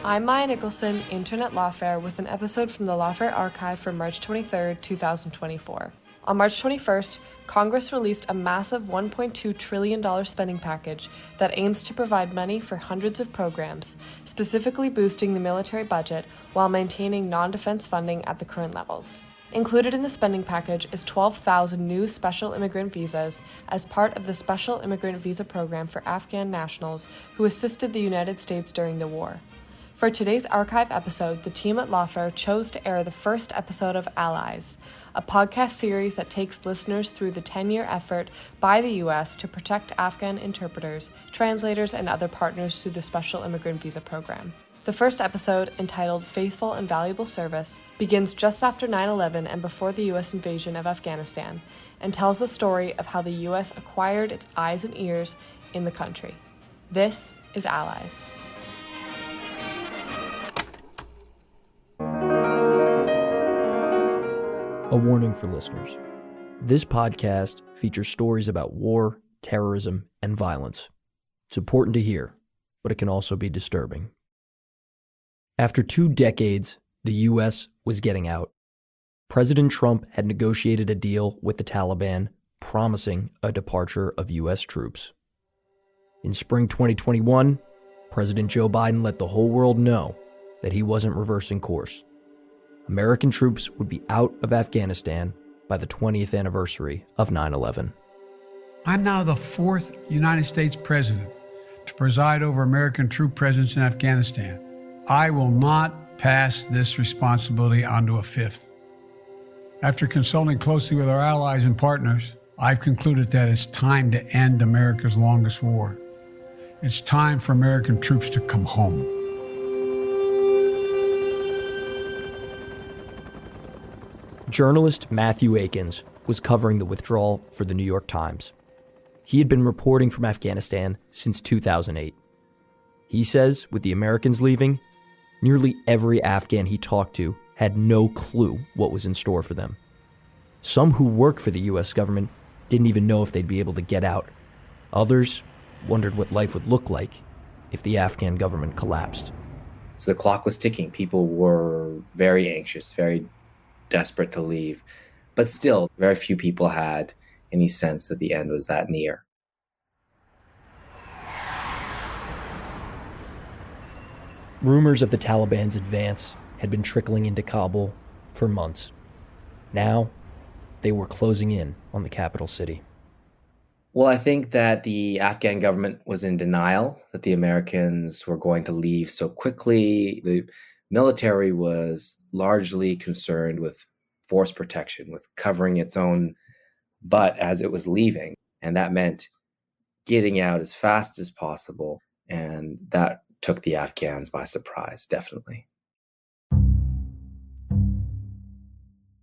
I'm Maya Nicholson, intern at Lawfare, with an episode from the Lawfare archive for March 23, 2024. On March 21st, Congress released a massive $1.2 trillion spending package that aims to provide money for hundreds of programs, specifically boosting the military budget while maintaining non-defense funding at the current levels. Included in the spending package is 12,000 new special immigrant visas as part of the Special Immigrant Visa Program for Afghan nationals who assisted the United States during the war. For today's archive episode, the team at Lawfare chose to air the first episode of Allies, a podcast series that takes listeners through the 10-year effort by the U.S. to protect Afghan interpreters, translators, and other partners through the Special Immigrant Visa Program. The first episode, entitled Faithful and Valuable Service, begins just after 9/11 and before the U.S. invasion of Afghanistan, and tells the story of how the U.S. acquired its eyes and ears in the country. This is Allies. A warning for listeners. This podcast features stories about war, terrorism, and violence. It's important to hear, but it can also be disturbing. After 2 decades, the U.S. was getting out. President Trump had negotiated a deal with the Taliban, promising a departure of U.S. troops. In spring 2021, President Joe Biden let the whole world know that he wasn't reversing course. American troops would be out of Afghanistan by the 20th anniversary of 9/11. I'm now the 4th United States president to preside over American troop presence in Afghanistan. I will not pass this responsibility on to a 5th. After consulting closely with our allies and partners, I've concluded that it's time to end America's longest war. It's time for American troops to come home. Journalist Matthew Akins was covering the withdrawal for the New York Times. He had been reporting from Afghanistan since 2008. He says, with the Americans leaving, nearly every Afghan he talked to had no clue what was in store for them. Some who work for the U.S. government didn't even know if they'd be able to get out. Others wondered what life would look like if the Afghan government collapsed. So the clock was ticking. People were very anxious, very desperate to leave. But still, very few people had any sense that the end was that near. Rumors of the Taliban's advance had been trickling into Kabul for months. Now, they were closing in on the capital city. Well, I think that the Afghan government was in denial that the Americans were going to leave so quickly. The military was largely concerned with force protection, with covering its own butt as it was leaving. And that meant getting out as fast as possible. And that took the Afghans by surprise, definitely.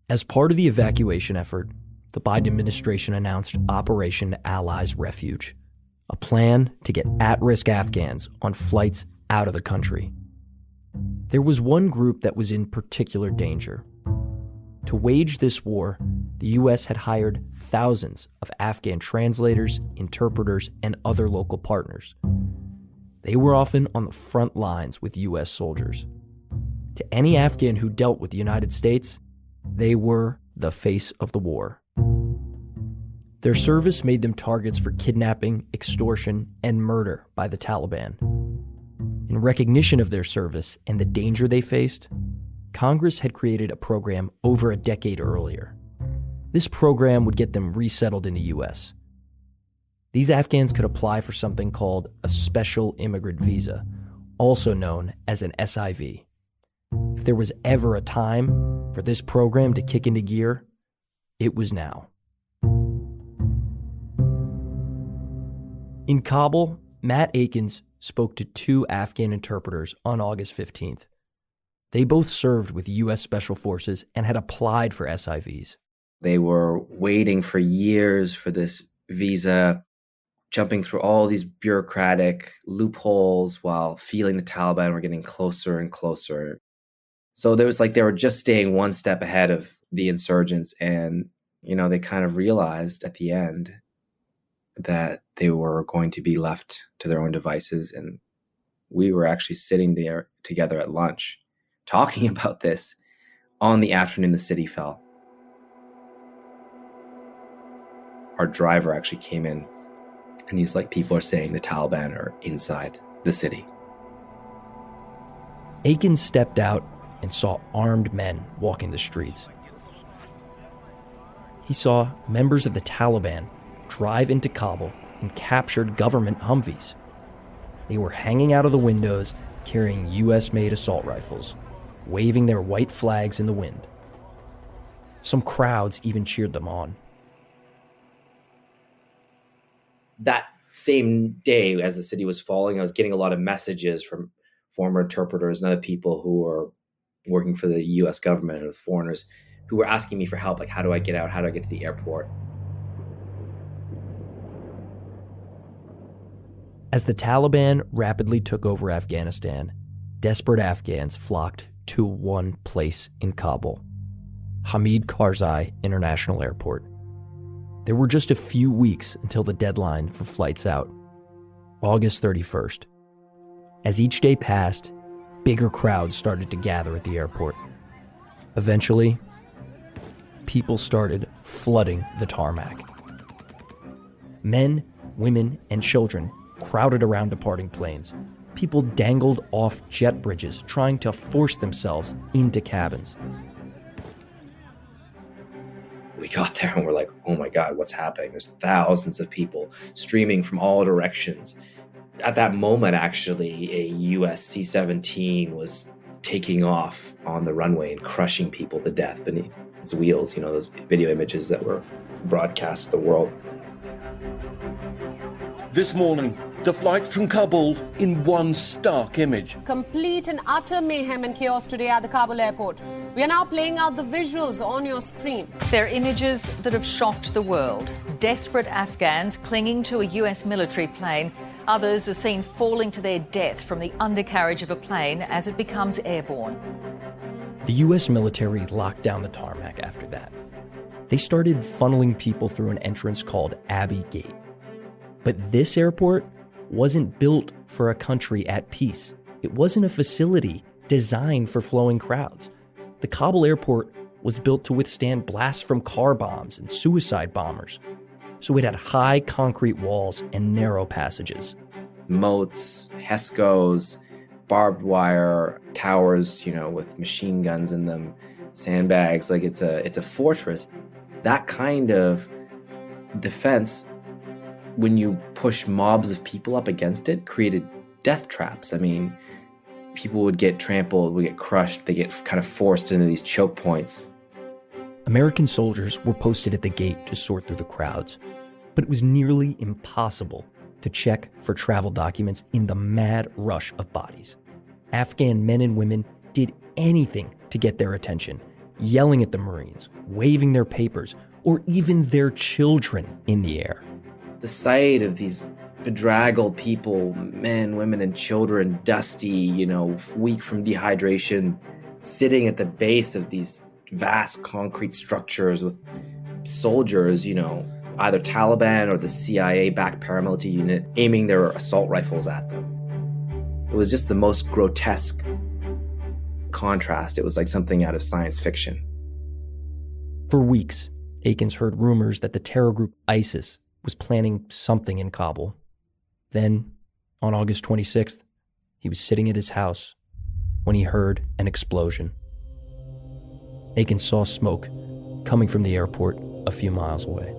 As part of the evacuation effort, the Biden administration announced Operation Allies Refuge, a plan to get at-risk Afghans on flights out of the country. There was one group that was in particular danger. To wage this war, the U.S. had hired thousands of Afghan translators, interpreters, and other local partners. They were often on the front lines with U.S. soldiers. To any Afghan who dealt with the United States, they were the face of the war. Their service made them targets for kidnapping, extortion, and murder by the Taliban. In recognition of their service and the danger they faced, Congress had created a program over a decade earlier. This program would get them resettled in the U.S. These Afghans could apply for something called a Special Immigrant Visa, also known as an SIV. If there was ever a time for this program to kick into gear, it was now. In Kabul, Matt Akins spoke to 2 Afghan interpreters on August 15th. They both served with U.S. Special Forces and had applied for SIVs. They were waiting for years for this visa, jumping through all these bureaucratic loopholes while feeling the Taliban were getting closer and closer. So there was like they were just staying one step ahead of the insurgents. And, they kind of realized at the end that they were going to be left to their own devices and We were actually sitting there together at lunch, talking about this on the afternoon the city fell. Our driver actually came in, and he's like, people are saying the Taliban are inside the city. Aiken stepped out and saw armed men walking the streets. He saw members of the Taliban drive into Kabul and captured government Humvees. They were hanging out of the windows carrying US-made assault rifles, waving their white flags in the wind. Some crowds even cheered them on. That same day, as the city was falling, I was getting a lot of messages from former interpreters and other people who are working for the US government and foreigners who were asking me for help, like, how do I get out? How do I get to the airport? As the Taliban rapidly took over Afghanistan, desperate Afghans flocked to one place in Kabul, Hamid Karzai International Airport. There were just a few weeks until the deadline for flights out, August 31st. As each day passed, bigger crowds started to gather at the airport. Eventually, people started flooding the tarmac. Men, women, and children crowded around departing planes. People dangled off jet bridges, trying to force themselves into cabins. We got there and we're like, oh my God, what's happening? There's thousands of people streaming from all directions. At that moment, actually, a US C-17 was taking off on the runway and crushing people to death beneath its wheels. You know, those video images that were broadcast to the world. This morning, the flight from Kabul in one stark image. Complete and utter mayhem and chaos today at the Kabul airport. We are now playing out the visuals on your screen. They're images that have shocked the world. Desperate Afghans clinging to a US military plane. Others are seen falling to their death from the undercarriage of a plane as it becomes airborne. The US military locked down the tarmac after that. They started funneling people through an entrance called Abbey Gate. But this airport wasn't built for a country at peace. It wasn't a facility designed for flowing crowds. The Kabul airport was built to withstand blasts from car bombs and suicide bombers. So it had high concrete walls and narrow passages. Moats, HESCOs, barbed wire, towers, with machine guns in them, sandbags, like it's a fortress. That kind of defense, when you push mobs of people up against it, created death traps. I mean, people would get trampled, would get crushed, they get kind of forced into these choke points. American soldiers were posted at the gate to sort through the crowds, but it was nearly impossible to check for travel documents in the mad rush of bodies. Afghan men and women did anything to get their attention, yelling at the Marines, waving their papers, or even their children in the air. The sight of these bedraggled people, men, women, and children, dusty, weak from dehydration, sitting at the base of these vast concrete structures with soldiers, either Taliban or the CIA-backed paramilitary unit aiming their assault rifles at them. It was just the most grotesque contrast. It was like something out of science fiction. For weeks, Aikens heard rumors that the terror group ISIS was planning something in Kabul. Then, on August 26th, he was sitting at his house when he heard an explosion. Aikens saw smoke coming from the airport a few miles away.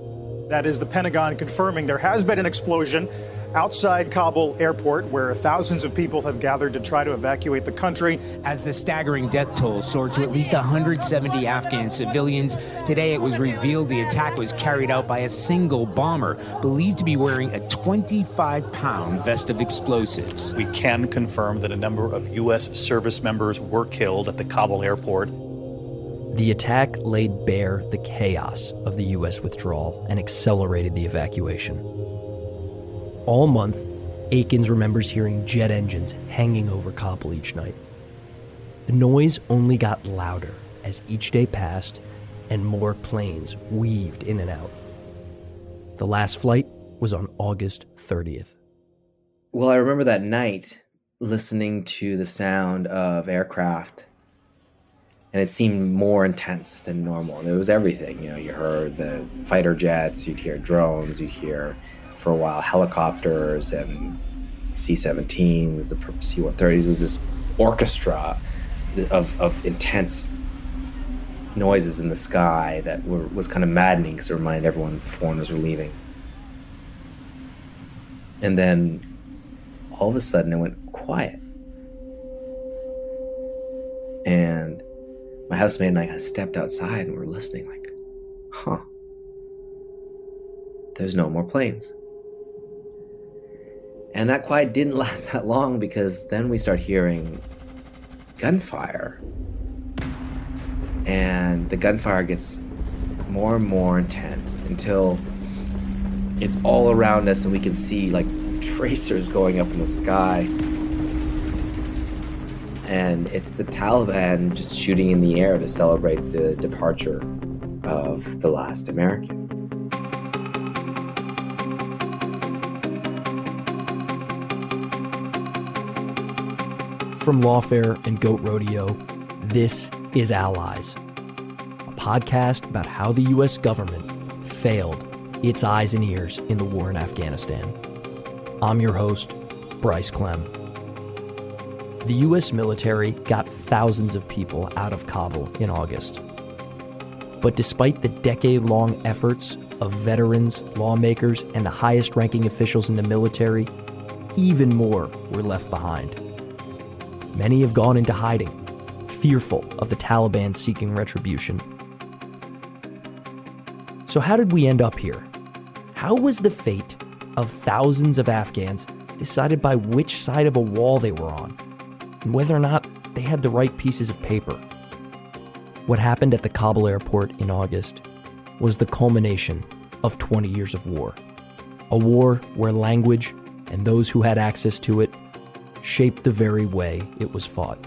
That is the Pentagon confirming there has been an explosion outside Kabul airport where thousands of people have gathered to try to evacuate the country. As the staggering death toll soared to at least 170 Afghan civilians, today it was revealed the attack was carried out by a single bomber believed to be wearing a 25-pound vest of explosives. We can confirm that a number of U.S. service members were killed at the Kabul airport. The attack laid bare the chaos of the U.S. withdrawal and accelerated the evacuation. All month, Aikens remembers hearing jet engines hanging over Kabul each night. The noise only got louder as each day passed and more planes weaved in and out. The last flight was on August 30th. Well, I remember that night listening to the sound of aircraft, and it seemed more intense than normal. There was everything, you heard the fighter jets, you'd hear drones, you'd hear, for a while, helicopters and C-17s, the C-130s. It was this orchestra of intense noises in the sky that was kind of maddening because it reminded everyone that the foreigners were leaving. And then all of a sudden it went quiet. And my housemate and I kind of stepped outside and we're listening like, there's no more planes. And that quiet didn't last that long, because then we start hearing gunfire. And the gunfire gets more and more intense until it's all around us and we can see like tracers going up in the sky. And it's the Taliban just shooting in the air to celebrate the departure of the last American. From Lawfare and Goat Rodeo, this is Allies, a podcast about how the U.S. government failed its eyes and ears in the war in Afghanistan. I'm your host, Bryce Clem. The U.S. military got thousands of people out of Kabul in August. But despite the decade-long efforts of veterans, lawmakers, and the highest-ranking officials in the military, even more were left behind. Many have gone into hiding, fearful of the Taliban seeking retribution. So how did we end up here? How was the fate of thousands of Afghans decided by which side of a wall they were on, and whether or not they had the right pieces of paper? What happened at the Kabul airport in August was the culmination of 20 years of war. A war where language and those who had access to it shaped the very way it was fought.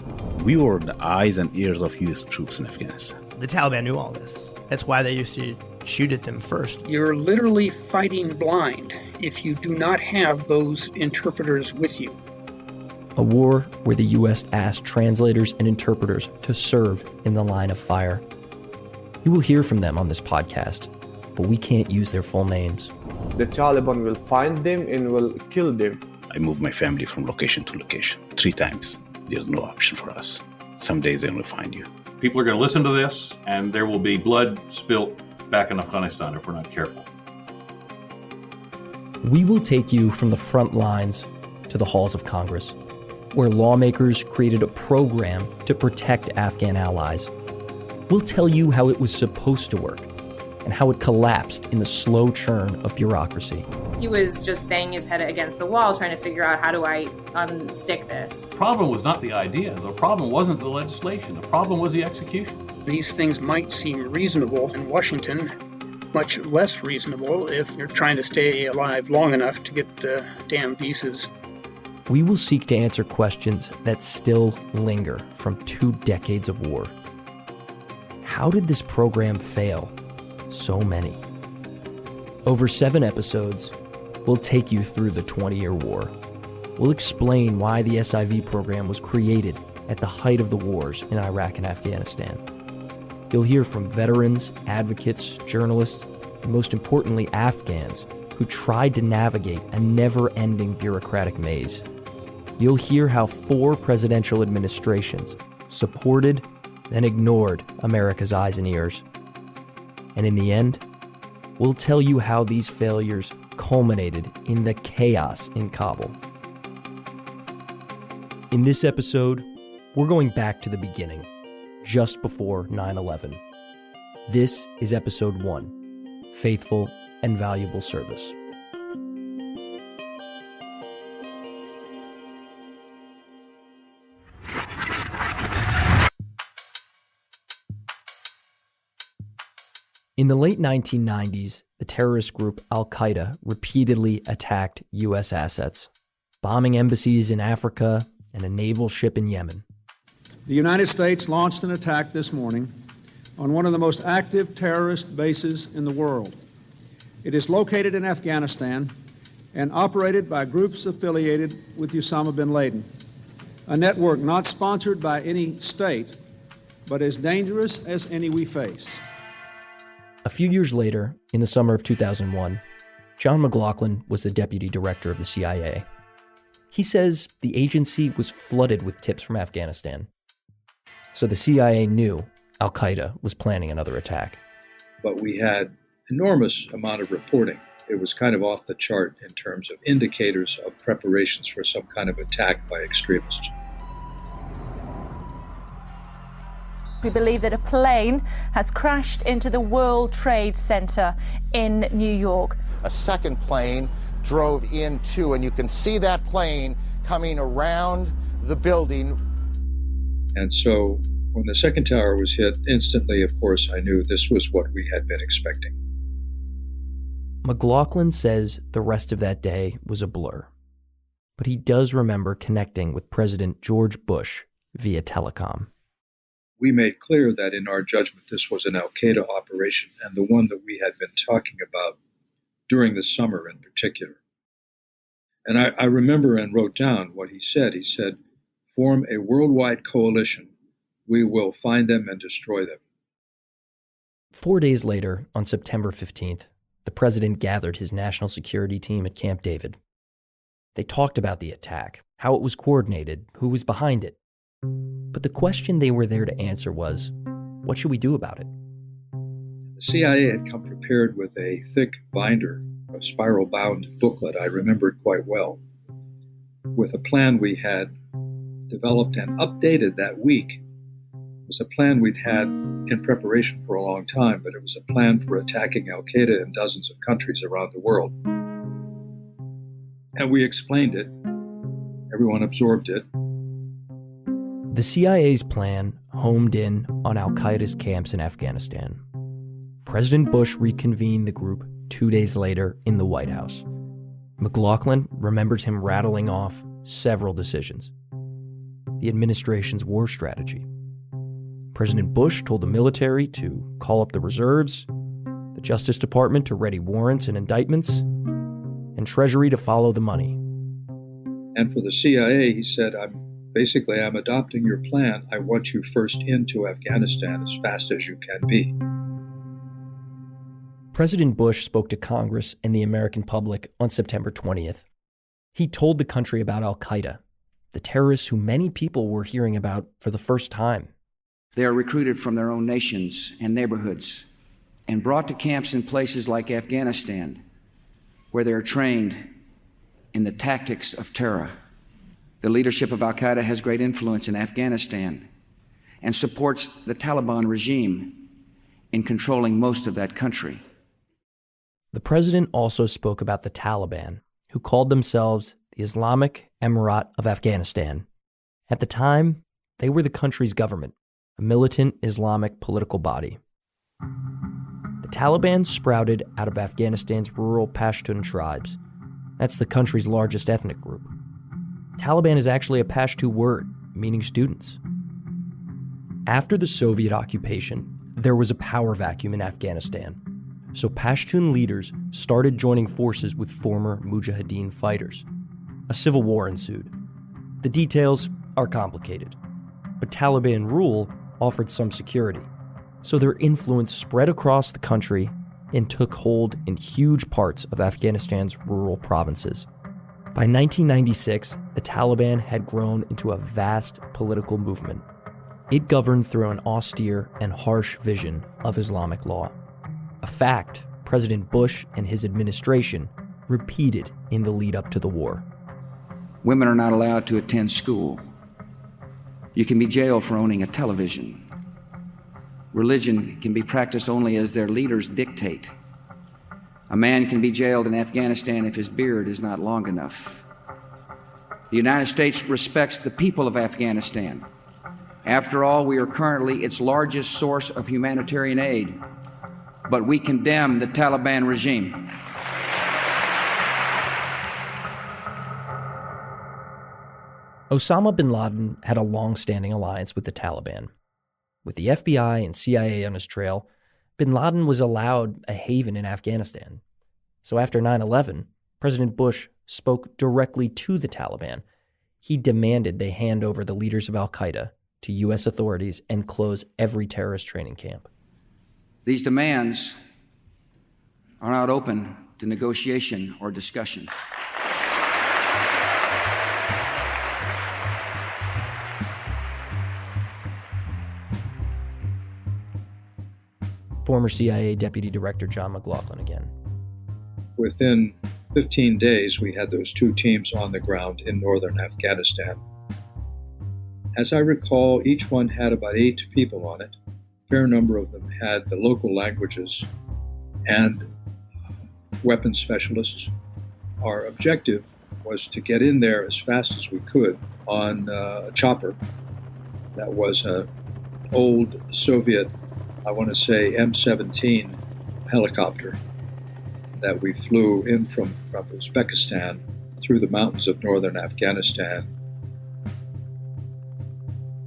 We were the eyes and ears of U.S. troops in Afghanistan. The Taliban knew all this. That's why they used to shoot at them first. You're literally fighting blind if you do not have those interpreters with you. A war where the U.S. asked translators and interpreters to serve in the line of fire. You will hear from them on this podcast, but we can't use their full names. The Taliban will find them and will kill them. I moved my family from location to location 3 times. There's no option for us. Some days they will find you. People are going to listen to this, and there will be blood spilt back in Afghanistan if we're not careful. We will take you from the front lines to the halls of Congress, where lawmakers created a program to protect Afghan allies. We'll tell you how it was supposed to work and how it collapsed in the slow churn of bureaucracy. He was just banging his head against the wall trying to figure out, how do I unstick this? The problem was not the idea. The problem wasn't the legislation. The problem was the execution. These things might seem reasonable in Washington, much less reasonable if you're trying to stay alive long enough to get the damn visas. We will seek to answer questions that still linger from 2 decades of war. How did this program fail so many? Over 7 episodes, we'll take you through the 20-year war. We'll explain why the SIV program was created at the height of the wars in Iraq and Afghanistan. You'll hear from veterans, advocates, journalists, and most importantly, Afghans who tried to navigate a never-ending bureaucratic maze. You'll hear how 4 presidential administrations supported, then ignored America's eyes and ears. And in the end, we'll tell you how these failures culminated in the chaos in Kabul. In this episode, we're going back to the beginning, just before 9/11. This is episode 1, Faithful and Valuable Service. In the late 1990s, the terrorist group al-Qaeda repeatedly attacked U.S. assets, bombing embassies in Africa and a naval ship in Yemen. The United States launched an attack this morning on one of the most active terrorist bases in the world. It is located in Afghanistan and operated by groups affiliated with Osama bin Laden. a network not sponsored by any state, but as dangerous as any we face. A few years later, in the summer of 2001, John McLaughlin was the deputy director of the CIA. He says the agency was flooded with tips from Afghanistan. So the CIA knew al-Qaeda was planning another attack. But we had enormous amount of reporting. It was kind of off the chart in terms of indicators of preparations for some kind of attack by extremists. We believe that a plane has crashed into the World Trade Center in New York. A second plane drove in too, and you can see that plane coming around the building. And so when the second tower was hit, instantly, of course, I knew this was what we had been expecting. McLaughlin says the rest of that day was a blur, but he does remember connecting with President George Bush via telecom. We made clear that in our judgment this was an al-Qaeda operation, and the one that we had been talking about during the summer in particular. And I remember and wrote down what he said. He said, "Form a worldwide coalition. We will find them and destroy them." 4 days later, on September 15th, the president gathered his national security team at Camp David. They talked about the attack, how it was coordinated, who was behind it. But the question they were there to answer was, what should we do about it? The CIA had come prepared with a thick binder, a spiral-bound booklet I remembered quite well, with a plan we had developed and updated that week. It was a plan we'd had in preparation for a long time, but it was a plan for attacking al-Qaeda in dozens of countries around the world. And we explained it. Everyone absorbed it. The CIA's plan homed in on al-Qaeda's camps in Afghanistan. President Bush reconvened the group 2 days later in the White House. McLaughlin remembers him rattling off several decisions. The administration's war strategy. President Bush told the military to call up the reserves, the Justice Department to ready warrants and indictments, and Treasury to follow the money. And for the CIA, he said, I'm adopting your plan. I want you first into Afghanistan as fast as you can be. President Bush spoke to Congress and the American public on September 20th. He told the country about al-Qaeda, the terrorists who many people were hearing about for the first time. They are recruited from their own nations and neighborhoods and brought to camps in places like Afghanistan, where they are trained in the tactics of terror. The leadership of al-Qaeda has great influence in Afghanistan and supports the Taliban regime in controlling most of that country. The president also spoke about the Taliban, who called themselves the Islamic Emirate of Afghanistan. At the time, they were the country's government, a militant Islamic political body. The Taliban sprouted out of Afghanistan's rural Pashtun tribes. That's the country's largest ethnic group. Taliban is actually a Pashto word, meaning students. After the Soviet occupation, there was a power vacuum in Afghanistan, so Pashtun leaders started joining forces with former Mujahideen fighters. A civil war ensued. The details are complicated, but Taliban rule offered some security, so their influence spread across the country and took hold in huge parts of Afghanistan's rural provinces. By 1996, the Taliban had grown into a vast political movement. It governed through an austere and harsh vision of Islamic law, a fact President Bush and his administration repeated in the lead-up to the war. Women are not allowed to attend school. You can be jailed for owning a television. Religion can be practiced only as their leaders dictate. A man can be jailed in Afghanistan if his beard is not long enough. The United States respects the people of Afghanistan. After all, we are currently its largest source of humanitarian aid, but we condemn the Taliban regime. Osama bin Laden had a long-standing alliance with the Taliban. With the FBI and CIA on his trail, bin Laden was allowed a haven in Afghanistan. So after 9/11, President Bush spoke directly to the Taliban. He demanded they hand over the leaders of al-Qaeda to U.S. authorities and close every terrorist training camp. These demands are not open to negotiation or discussion. Former CIA Deputy Director John McLaughlin again. Within 15 days, we had those two teams on the ground in northern Afghanistan. As I recall, each one had about 8 people on it. A fair number of them had the local languages and weapons specialists. Our objective was to get in there as fast as we could on a chopper that was an old Soviet, I want to say M17 helicopter that we flew in from Uzbekistan through the mountains of northern Afghanistan.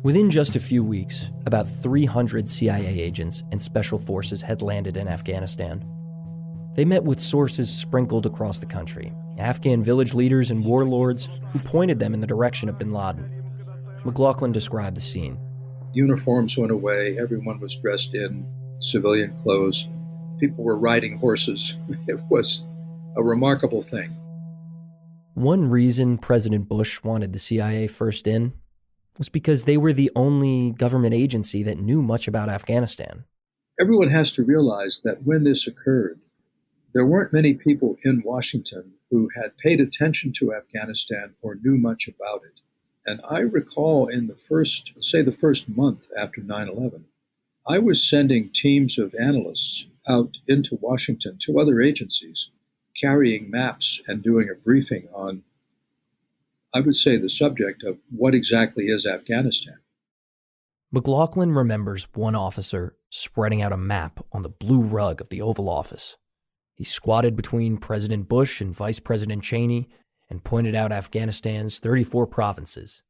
Within just a few weeks, about 300 CIA agents and special forces had landed in Afghanistan. They met with sources sprinkled across the country, Afghan village leaders and warlords who pointed them in the direction of bin Laden. McLaughlin described the scene. Uniforms went away. Everyone was dressed in civilian clothes. People were riding horses. It was a remarkable thing. One reason President Bush wanted the CIA first in was because they were the only government agency that knew much about Afghanistan. Everyone has to realize that when this occurred, there weren't many people in Washington who had paid attention to Afghanistan or knew much about it. And I recall in the first month after 9/11, I was sending teams of analysts out into Washington to other agencies, carrying maps and doing a briefing on, I would say, the subject of what exactly is Afghanistan. McLaughlin remembers one officer spreading out a map on the blue rug of the Oval Office. He squatted between President Bush and Vice President Cheney and pointed out Afghanistan's 34 provinces.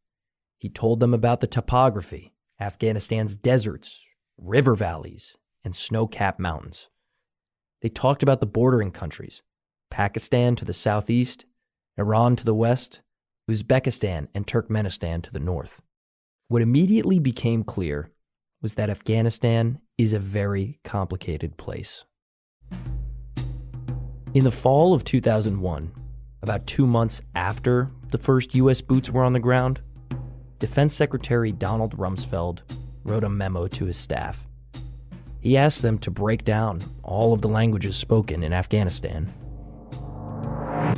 He told them about the topography, Afghanistan's deserts, river valleys, and snow-capped mountains. They talked about the bordering countries, Pakistan to the southeast, Iran to the west, Uzbekistan and Turkmenistan to the north. What immediately became clear was that Afghanistan is a very complicated place. In the fall of 2001, about 2 months after the first U.S. boots were on the ground, Defense Secretary Donald Rumsfeld wrote a memo to his staff. He asked them to break down all of the languages spoken in Afghanistan.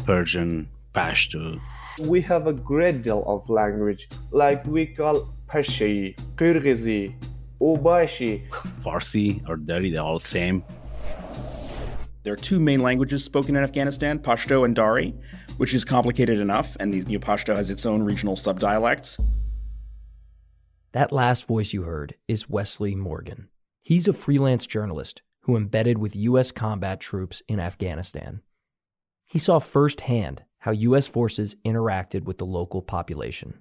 Persian, Pashto. We have a great deal of language, like we call Persi, Kyrgyz, Obashi, Farsi or Dari, they're all the same. There are 2 main languages spoken in Afghanistan, Pashto and Dari, which is complicated enough, and Pashto has its own regional subdialects. That last voice you heard is Wesley Morgan. He's a freelance journalist who embedded with U.S. combat troops in Afghanistan. He saw firsthand how U.S. forces interacted with the local population.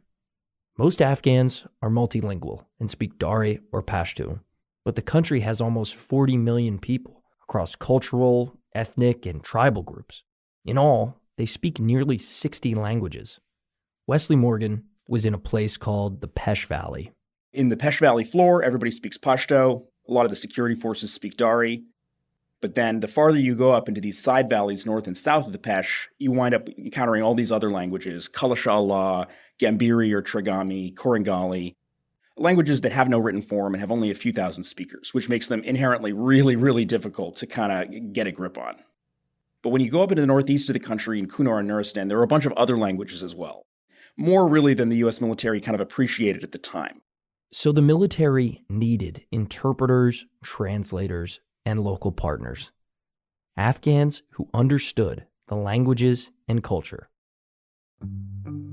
Most Afghans are multilingual and speak Dari or Pashto, but the country has almost 40 million people across cultural, ethnic, and tribal groups. In all, they speak nearly 60 languages. Wesley Morgan was in a place called the Pesh Valley. In the Pesh Valley floor, everybody speaks Pashto. A lot of the security forces speak Dari. But then the farther you go up into these side valleys north and south of the Pesh, you wind up encountering all these other languages, Kalashallah, Gambiri or Trigami, Korangali, languages that have no written form and have only a few thousand speakers, which makes them inherently really, really difficult to kind of get a grip on. But when you go up into the northeast of the country in Kunar and Nuristan, there are a bunch of other languages as well. More really than the U.S. military kind of appreciated at the time. So the military needed interpreters, translators, and local partners. Afghans who understood the languages and culture.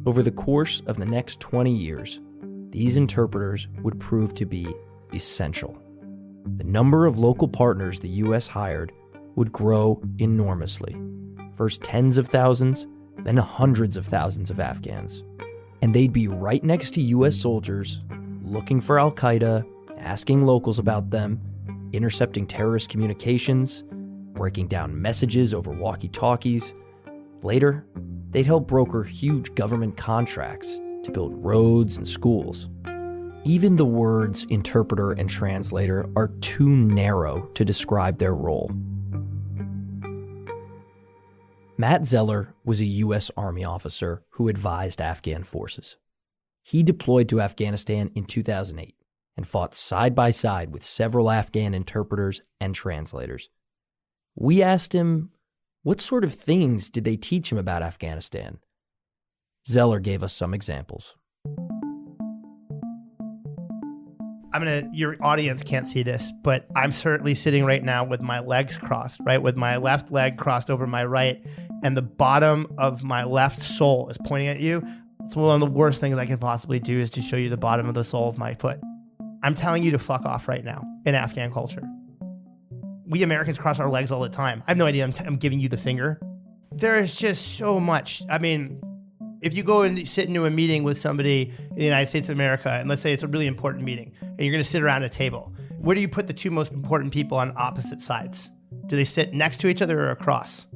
Over the course of the next 20 years, these interpreters would prove to be essential. The number of local partners the U.S. hired would grow enormously. First tens of thousands, then hundreds of thousands of Afghans. And they'd be right next to U.S. soldiers, looking for al-Qaeda, asking locals about them, intercepting terrorist communications, breaking down messages over walkie-talkies. Later, they'd help broker huge government contracts to build roads and schools. Even the words interpreter and translator are too narrow to describe their role. Matt Zeller was a U.S. Army officer who advised Afghan forces. He deployed to Afghanistan in 2008 and fought side by side with several Afghan interpreters and translators. We asked him, what sort of things did they teach him about Afghanistan? Zeller gave us some examples. Your audience can't see this, but I'm certainly sitting right now with my legs crossed, right? With my left leg crossed over my right, and the bottom of my left sole is pointing at you. So one of the worst things I can possibly do is to show you the bottom of the sole of my foot. I'm telling you to fuck off right now in Afghan culture. We Americans cross our legs all the time. I have no idea I'm giving you the finger. There is just so much. If you go and sit into a meeting with somebody in the United States of America, and let's say it's a really important meeting, and you're going to sit around a table, where do you put the two most important people on opposite sides? Do they sit next to each other or across?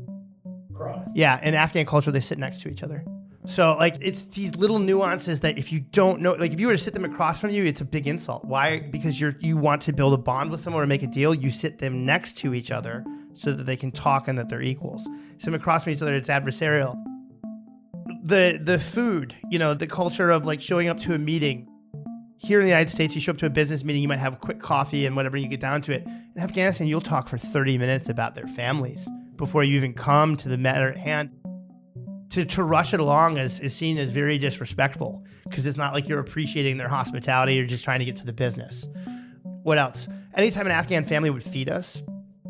Across. Yeah, in Afghan culture, they sit next to each other. So, it's these little nuances that if you don't know, if you were to sit them across from you, it's a big insult. Why? Because you want to build a bond with someone or make a deal, you sit them next to each other so that they can talk and that they're equals. Sit them across from each other, it's adversarial. The food, the culture of showing up to a meeting. Here in the United States, you show up to a business meeting, you might have a quick coffee and whatever, you get down to it. In Afghanistan, you'll talk for 30 minutes about their families before you even come to the matter at hand. To rush it along is seen as very disrespectful because it's not like you're appreciating their hospitality or just trying to get to the business. What else? Anytime an Afghan family would feed us,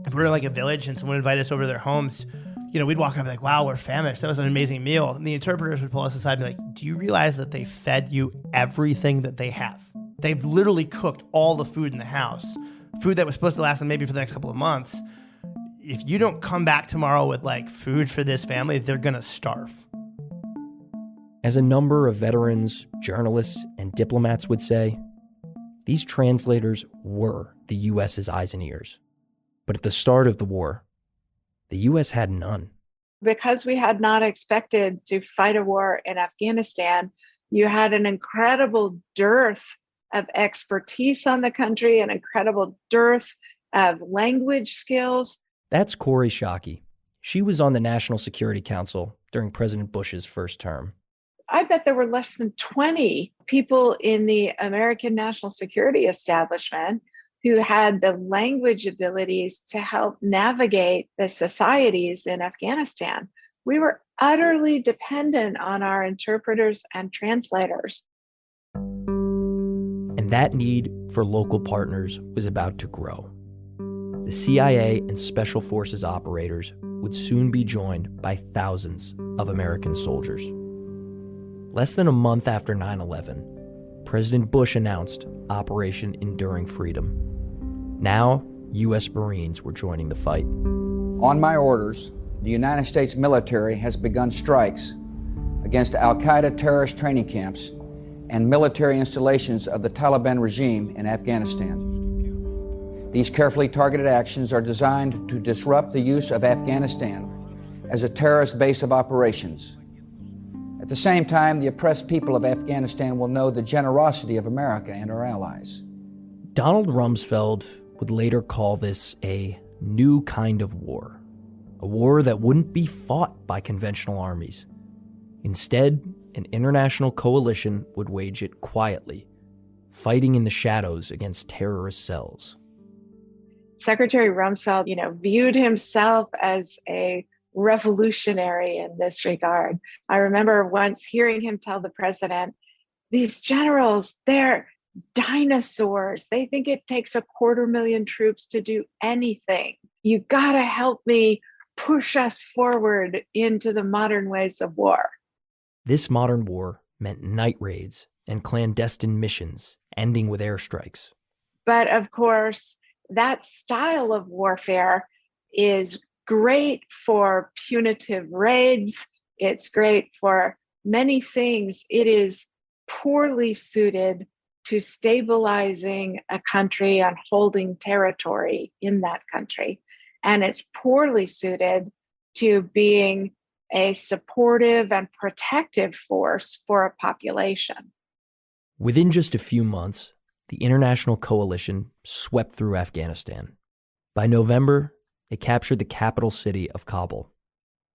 if we were a village and someone invited us over to their homes, we'd walk up and be like, wow, we're famished. That was an amazing meal. And the interpreters would pull us aside and be like, do you realize that they fed you everything that they have? They've literally cooked all the food in the house, food that was supposed to last them maybe for the next couple of months. If you don't come back tomorrow with food for this family, they're going to starve. As a number of veterans, journalists, and diplomats would say, these translators were the U.S.'s eyes and ears. But at the start of the war, the U.S. had none. Because we had not expected to fight a war in Afghanistan, you had an incredible dearth of expertise on the country, an incredible dearth of language skills. That's Corey Shockey. She was on the National Security Council during President Bush's first term. I bet there were less than 20 people in the American national security establishment who had the language abilities to help navigate the societies in Afghanistan. We were utterly dependent on our interpreters and translators. And that need for local partners was about to grow. The CIA and Special Forces operators would soon be joined by thousands of American soldiers. Less than a month after 9/11, President Bush announced Operation Enduring Freedom. Now, U.S. Marines were joining the fight. On my orders, the United States military has begun strikes against al-Qaeda terrorist training camps and military installations of the Taliban regime in Afghanistan. These carefully targeted actions are designed to disrupt the use of Afghanistan as a terrorist base of operations. At the same time, the oppressed people of Afghanistan will know the generosity of America and our allies. Donald Rumsfeld would later call this a new kind of war, a war that wouldn't be fought by conventional armies. Instead, an international coalition would wage it quietly, fighting in the shadows against terrorist cells. Secretary Rumsfeld, viewed himself as a revolutionary in this regard. I remember once hearing him tell the president, these generals, they're dinosaurs. They think it takes 250,000 troops to do anything. You gotta help me push us forward into the modern ways of war. This modern war meant night raids and clandestine missions ending with airstrikes. But of course, that style of warfare is great for punitive raids. It's great for many things. It is poorly suited to stabilizing a country and holding territory in that country. And it's poorly suited to being a supportive and protective force for a population. Within just a few months, the international coalition swept through Afghanistan. By November, they captured the capital city of Kabul.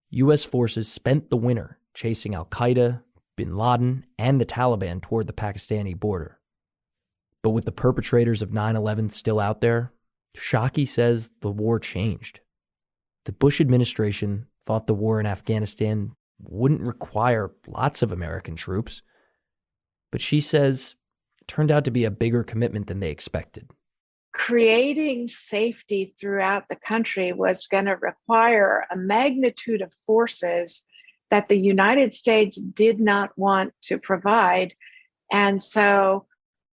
U.S. forces spent the winter chasing al-Qaeda, bin Laden, and the Taliban toward the Pakistani border. But with the perpetrators of 9/11 still out there, Shockey says the war changed. The Bush administration thought the war in Afghanistan wouldn't require lots of American troops, but she says it turned out to be a bigger commitment than they expected. Creating safety throughout the country was going to require a magnitude of forces that the United States did not want to provide. And so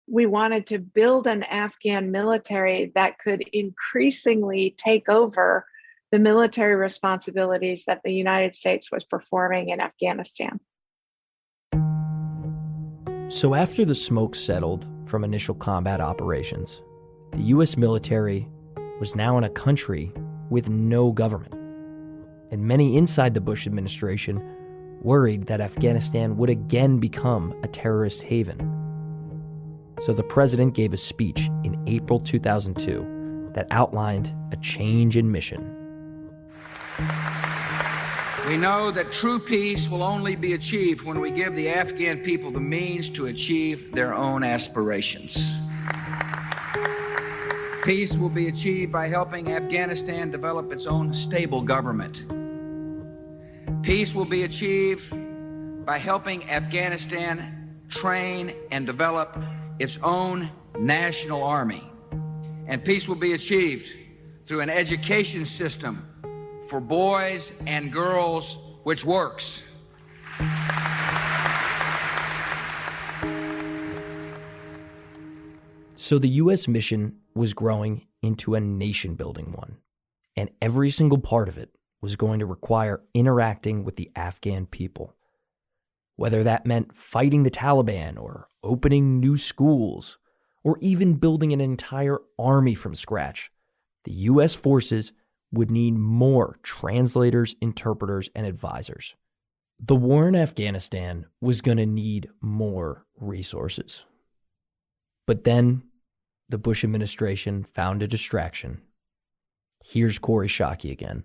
we wanted to build an Afghan military that could increasingly take over the military responsibilities that the United States was performing in Afghanistan. So after the smoke settled from initial combat operations, the U.S. military was now in a country with no government. And many inside the Bush administration worried that Afghanistan would again become a terrorist haven. So the president gave a speech in April 2002 that outlined a change in mission. We know that true peace will only be achieved when we give the Afghan people the means to achieve their own aspirations. Peace will be achieved by helping Afghanistan develop its own stable government. Peace will be achieved by helping Afghanistan train and develop its own national army. And peace will be achieved through an education system for boys and girls which works. So the U.S. mission was growing into a nation-building one, and every single part of it was going to require interacting with the Afghan people. Whether that meant fighting the Taliban or opening new schools or even building an entire army from scratch, the U.S. forces would need more translators, interpreters, and advisors. The war in Afghanistan was going to need more resources. But then the Bush administration found a distraction. Here's Corey Shockey again.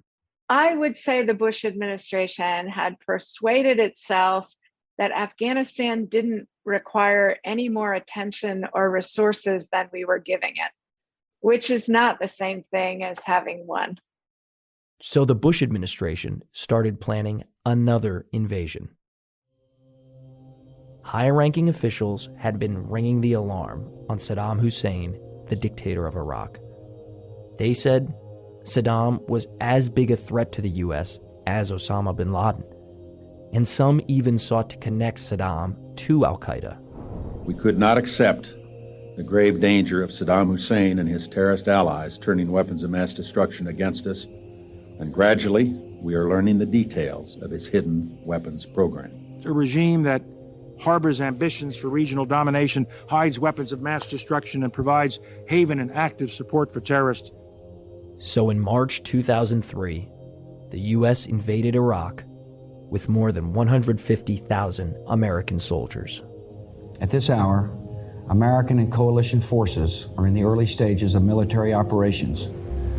I would say the Bush administration had persuaded itself that Afghanistan didn't require any more attention or resources than we were giving it, which is not the same thing as having won. So the Bush administration started planning another invasion. High-ranking officials had been ringing the alarm on Saddam Hussein, the dictator of Iraq. They said Saddam was as big a threat to the U.S. as Osama bin Laden, and some even sought to connect Saddam to al-Qaeda. We could not accept the grave danger of Saddam Hussein and his terrorist allies turning weapons of mass destruction against us, and gradually we are learning the details of his hidden weapons program. A regime that harbors ambitions for regional domination, hides weapons of mass destruction, and provides haven and active support for terrorists. So in March 2003, the U.S. invaded Iraq with more than 150,000 American soldiers. At this hour, American and coalition forces are in the early stages of military operations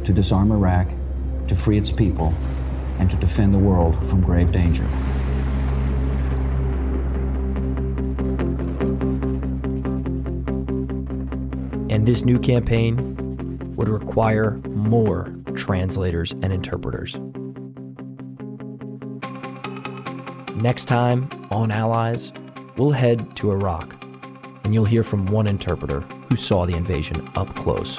to disarm Iraq, to free its people, and to defend the world from grave danger. And this new campaign would require more translators and interpreters. Next time on Allies, we'll head to Iraq, and you'll hear from one interpreter who saw the invasion up close.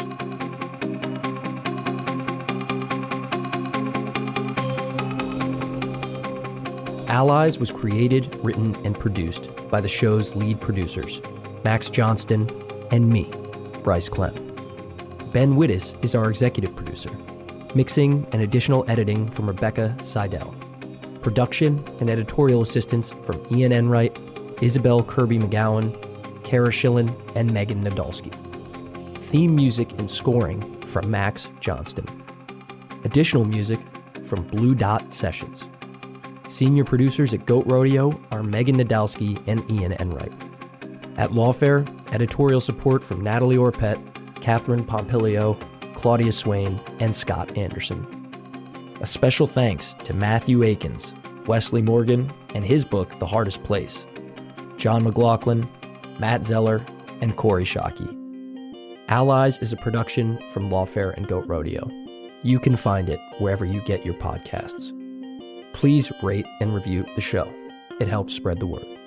Allies was created, written, and produced by the show's lead producers, Max Johnston and me, Bryce Clem. Ben Wittes is our executive producer. Mixing and additional editing from Rebecca Seidel. Production and editorial assistance from Ian Enright, Isabel Kirby-McGowan, Kara Schillen, and Megan Nadolski. Theme music and scoring from Max Johnston. Additional music from Blue Dot Sessions. Senior producers at Goat Rodeo are Megan Nadalski and Ian Enright. At Lawfare, editorial support from Natalie Orpett, Catherine Pompilio, Claudia Swain, and Scott Anderson. A special thanks to Matthew Akins, Wesley Morgan, and his book, The Hardest Place, John McLaughlin, Matt Zeller, and Corey Shockey. Allies is a production from Lawfare and Goat Rodeo. You can find it wherever you get your podcasts. Please rate and review the show. It helps spread the word.